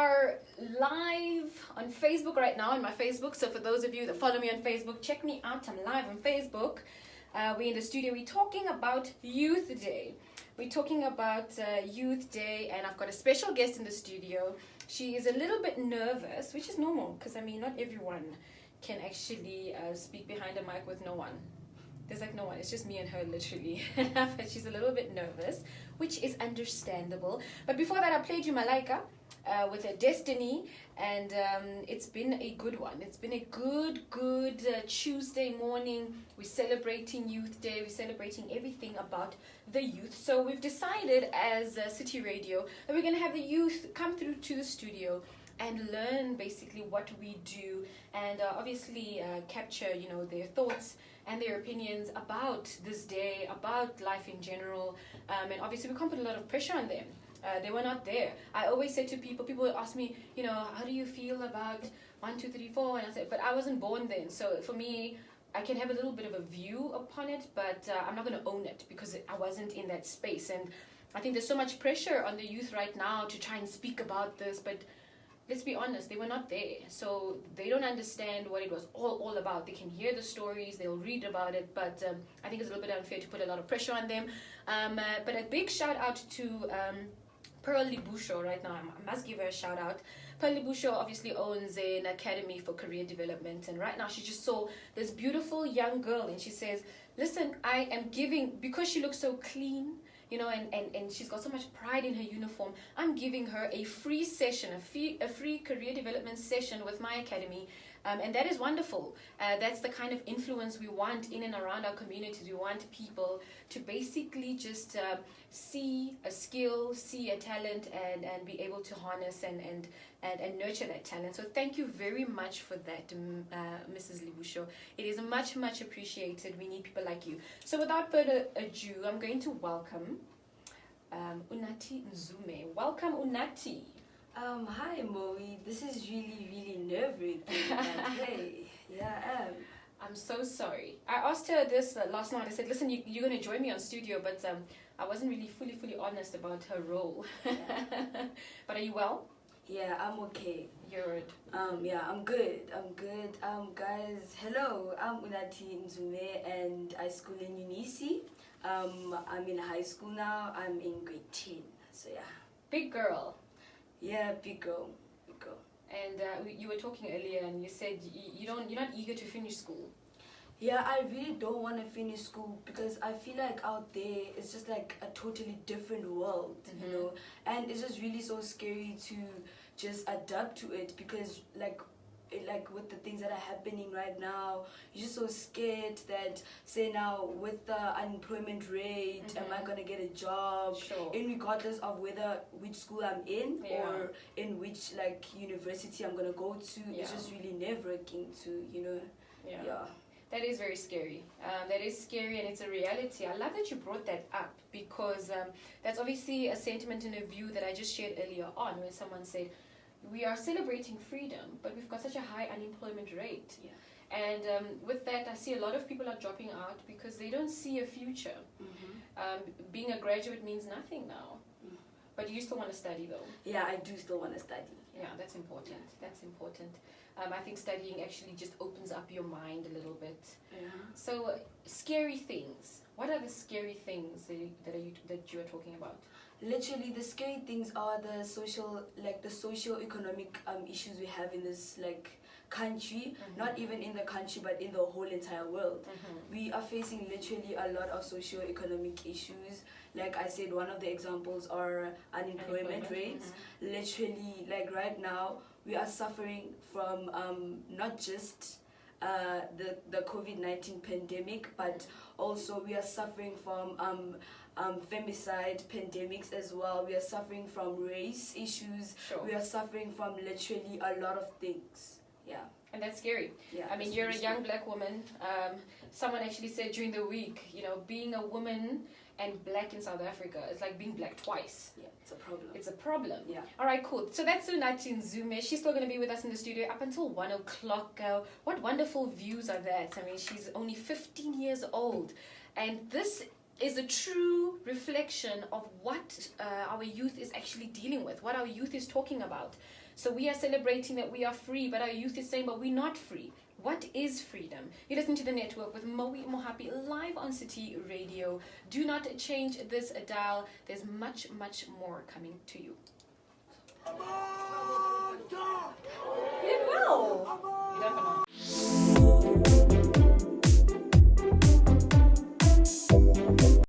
are live on Facebook right now, on my Facebook. So for those of you that follow me on Facebook, check me out. I'm live on Facebook. We're in the studio. We're talking about Youth Day. We're talking about Youth Day, and I've got a special guest in the studio. She is a little bit nervous, which is normal, because I mean, not everyone can actually speak behind a mic with no one. There's like no one. It's just me and her, literally. But she's a little bit nervous, which is understandable. But before that, I played you Malaika with her Destiny, and it's been a good one. It's been a good Tuesday morning. We're celebrating Youth Day. We're celebrating everything about the youth. So we've decided as City Radio that we're going to have the youth come through to the studio and learn basically what we do, and obviously capture, you know, their thoughts and their opinions about this day, about life in general, and obviously we can't put a lot of pressure on them. They were not there. I always say to people ask me, you know, how do you feel about 1, 2, 3, 4? And I said, but I wasn't born then. So for me, I can have a little bit of a view upon it, but I'm not going to own it because I wasn't in that space. And I think there's so much pressure on the youth right now to try and speak about this, but let's be honest, they were not there. So they don't understand what it was all about. They can hear the stories, they'll read about it, but I think it's a little bit unfair to put a lot of pressure on them. But a big shout out to Pearl Libusho right now. I must give her a shout out. Pearl Libusho obviously owns an academy for career development, and right now she just saw this beautiful young girl, and she says, listen, I am giving, because she looks so clean, you know, and she's got so much pride in her uniform, I'm giving her a free session, a free career development session with my academy. And that is wonderful. That's the kind of influence we want in and around our communities. We want people to basically just see a skill, see a talent, and be able to harness and nurture that talent. So thank you very much for that, Mrs. Libusho. It is much appreciated. We need people like you. So without further ado, I'm going to welcome Unati Nzume. Welcome, Unati. Hi Moey, this is really nerve-wracking. Hey, yeah, I am. I'm so sorry. I asked her this last night. I said, listen, you're going to join me on studio, but I wasn't really fully honest about her role. Yeah. But are you well? Yeah, I'm okay. You're yeah, I'm good. Guys, hello. I'm Unati Nzume, and I school in Unisi. I'm in high school now. I'm in grade 10. So yeah. Big girl. Yeah, big girl. And you were talking earlier, and you said you're not eager to finish school. Yeah, I really don't want to finish school because I feel like out there it's just like a totally different world, you know, and it's just really so scary to just adapt to it because like with the things that are happening right now, you're just so scared that, say now with the unemployment rate, am I gonna get a job? Sure. In regardless of which school I'm in or in which like university I'm gonna go to, it's just really nerve-wracking to, you know. Yeah. That is very scary. That is scary, and it's a reality. I love that you brought that up because that's obviously a sentiment and a view that I just shared earlier on when someone said, we are celebrating freedom, but we've got such a high unemployment rate. Yeah. And with that, I see a lot of people are dropping out because they don't see a future. Being a graduate means nothing now. But you still want to study, though. Yeah, I do still want to study. Yeah, that's important. That's important. I think studying actually just opens up your mind a little bit. Yeah. So, scary things. What are the scary things that you are talking about? Literally, the scary things are the socio-economic issues we have in this like country. Not even in the country, but in the whole entire world. We are facing literally a lot of socio-economic issues. Like I said, one of the examples are unemployment rates. Literally, like right now, we are suffering from not just the COVID-19 pandemic, but also we are suffering from femicide pandemics as well. We are suffering from race issues. Sure. We are suffering from literally a lot of things. Yeah. And that's scary. Yeah, I mean, you're a young black woman. Someone actually said during the week, you know, being a woman and black in South Africa, it's like being black twice. Yeah, it's a problem. It's a problem. Yeah. All right, cool. So that's Unati Nzume. She's still going to be with us in the studio up until 1 o'clock. What wonderful views are that? I mean, she's only 15 years old. And this is a true reflection of what our youth is actually dealing with, what our youth is talking about. So we are celebrating that we are free, but our youth is saying, but we're not free. What is freedom? You listen to The Network with Mohapi live on City Radio. Do not change this dial. There's much, much more coming to you. You did well.